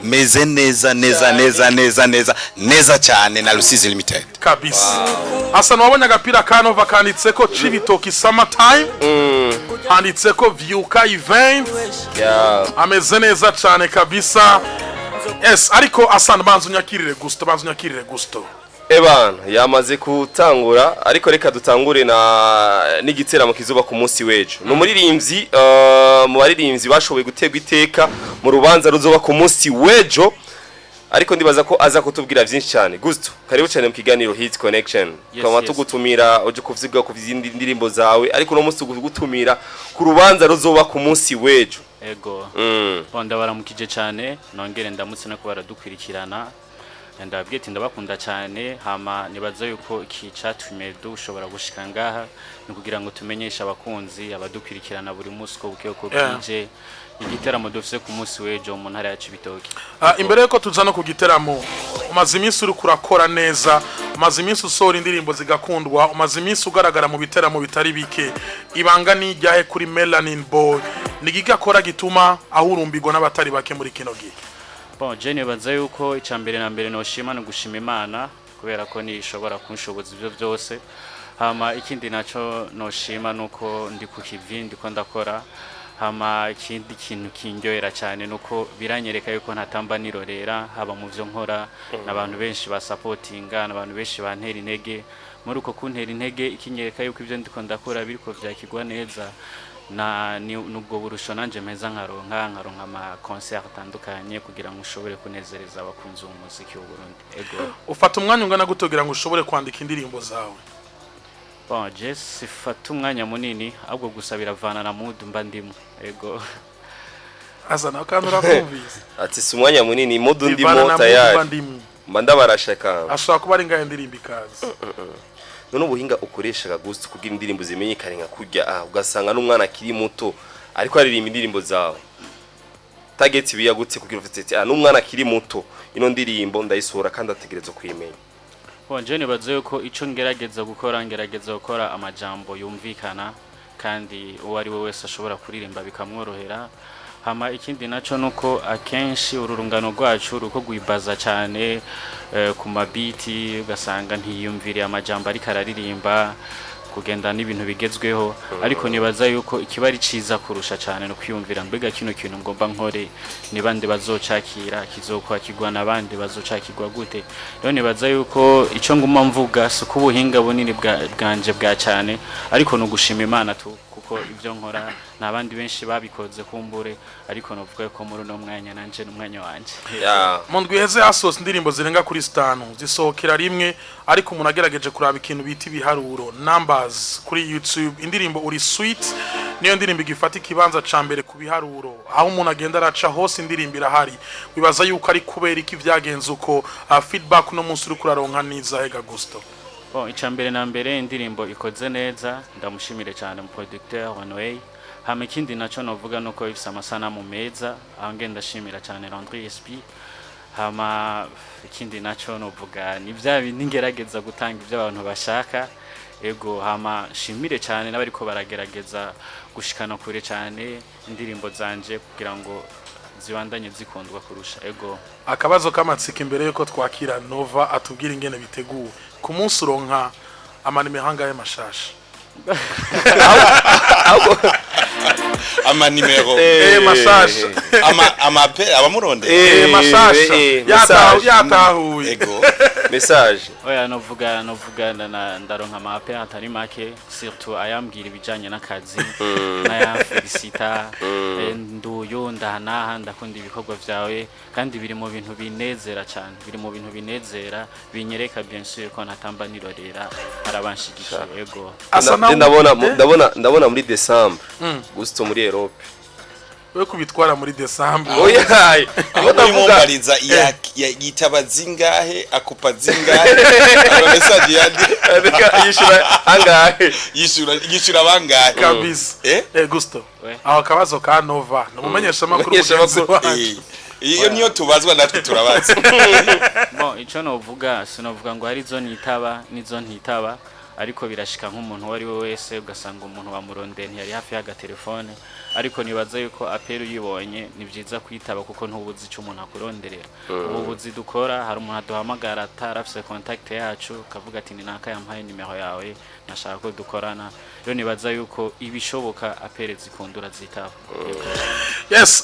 meze neza cyane na Rusizi Limited kabisa. Asa wabonye agapira kanova kanditseko Cibitoki Summer Time, handitseko Vyuka Event, ameze neza cyane kabisa. Yes, ariko Asa banzu nyakirire gusto. Ebana yamaze kutangura, ariko reka dutangure n'igiteramo kizuba ku munsi wejo. No muririmbyi mu baririmbyi bashoboye gutegwa iteka mu rubanza ruzoba ku munsi wejo, ariko ndibaza ko aza kutubwira byinshi cyane. Gusto, karibu cyane mu kiganiro Hit Connection. Kama tugutumira uje kuvuga ku izindi ndirimbo zawe, ariko no munsi tugutumira ku rubanza ruzoba ku munsi wejo. Ego. Bonda baramukije cyane, nongere ndamutse no kubaradukwirikirana. Ndabwiye ati ndabakunda cyane, hama nibaza yuko iki cyatumye dushobora gushika ngaha ni kugira ngo tumenyeshe abakunzi abadukwirikirana buri munsi ko buke ko bwije igiteramo dufise ku munsi wejo mu ntara ya Cibitoki. Imbere yuko tuza no ku giteramo, umaze iminsi uri kurakora neza, umaze iminsi usora indirimbo zigakundwa, umaze iminsi ugaragara mu biteramo bitari bike. Ibanga ni ijyahe kuri Melanin boy, nigigakora gituma ahurumbirwa n'abatari bake muri kino gihe? Bon, Jenny baza yuko icambere na mbere no shima no gushima Imana kubera ko ni ishobora kunshoboza ibyo byose. Hama ikindi naco no shima nuko ndi ku kivi ndiko ndakora. Hama ikindi kintu kindyohera cyane nuko biranyereka yuko ntatamba nirorera, haba mu byo nkora n'abantu benshi ba supportinga, n'abantu benshi bantera intege. Muri uko kuntera intege ikinyereka yuko ibyo ndiko ndakora biriko vyakigwa neza. Nubwo burusho nanje meza nkaronka ama concert atandukanye kugira ngo ushobore kunezereza abakunzi b'umuziki w'u Burundi. Ego. Ufata umwanya ungana gutogira ngo ushobore kwandika indirimbo zawe? Bon, je sifata umwanya munini ahubwo gusa biravana na mood mba ndimo. Ego. Azana kandi urakumvise. Ati si umwanya munini mood ndimo tayari. Manda barashaka. Ashaka kuba ari ngaye ndirimba ikaze. None ubuhinga ukoresha Gusto kugira indirimbo zimenyekane nka kurya ugasanga n'umwana akiri muto ariko aririmba indirimbo zawe. Target biyagutse kugira ufite n'umwana akiri muto ino ndirimbo ndayisura kandi ategereza kuyimenya. Bonje bazo yuko ico ngerageza gukora amajambo yumvikana kandi uwo ari we wese ashobora kuririmba bikamworohera. Hama ikindi naco nuko akenshi ururungano rwacu ruko gwibaza cyane ku mabiti ugasanga ntiyumvire amajambo ari kararirimba kugenda n'ibintu bigezweho, ariko nibaza yuko ikibari ciza kurusha cyane no kwiyumvira mbega kino kintu ngomba nkore nibande bazocakira kizokwa kigwa nabandi bazocakirwa gute. Rero nibaza yuko ico nguma mvuga suko ubuhinga bunini bwanje bwa cyane, ariko no gushima Imana tu kuko ibyo nkora nabandi benshi babikoze kumbure, ariko novuga ko muri no mwanya nanje n'umwanya wanje. Mu ndwiheze hasoza indirimbo zirenga kuri 5 zisohokera rimwe, ariko umuntu agerageje kuraba ikintu biti biharuro numbers kuri YouTube. Indirmbo Uri Sweet niyo ndirimbo igifata ikibanza ca mbere ku biharuro, aho umuntu agenda araca hose indirimbo irahari. Wibaza yuko ari kubera iki vyagenze uko feedback no munsi uri kuraronka niza hega Gusto? Bon, icambere na mbere indirimbo ikoze neza, ndamushimire cyane mu producteur One. Hama ikindi naco novuga nuko ifise amasanamu meza, aho ngenda ndashimira cyane Landry SP. Hama ikindi naco novuga ni bya bingerageza gutanga ibyo abantu bashaka. Ego, hama shimire cyane n'abariko baragerageza gushikana kure cyane indirimbo zanje kugira ngo zibandanye zikundwa kurusha. Ego. Akabazo kamatsika imbere yuko twakira Nova atubwira ingene biteguwe ku munsi uronka amanimehanga y'amashasha. Amanimero mashasha amape abamuronde mashasha yatahuye. Ego. Message oya novuga ndaronka amape atari make, surtout ayambwira ibijanye n'akazi naya felicita nduyo ndanaha ndakunda ibikorwa vyawe kandi biri mu bintu binezera cyane, binyereka bien sûr ko natamba nirorera arabanshigikira. Ego. ndabona muri December Gusto muri Europe we kubitwara muri December. Oya amutavugariza yitaba zingahe akupa zingahe aba message yandi yishura angahe yishura bangahe kabisa. Gusto aho kabazo ka Nova numumenyesha makuru iyo niyo tubazwa natwe turabaza. Bon, ico novuga sinovuga ngo hari zo nitaba nizo ntitaba, ariko birashika nk'umuntu wari we wese ugasanga umuntu bamurondeye ntiyari hafi y'agatelefone ariko nibaza yuko aperi uyibonye ni byiza kwitaba kuko ntubuzi icyo umuntu akuronderera ubuzi dukora hari umuntu aduhamagara atarafise contact yacu kavuga ati ni naka yampaye nimero yawe nashaka ko dukorana rero nibaza yuko ibishoboka aperi zikundura zitaba yes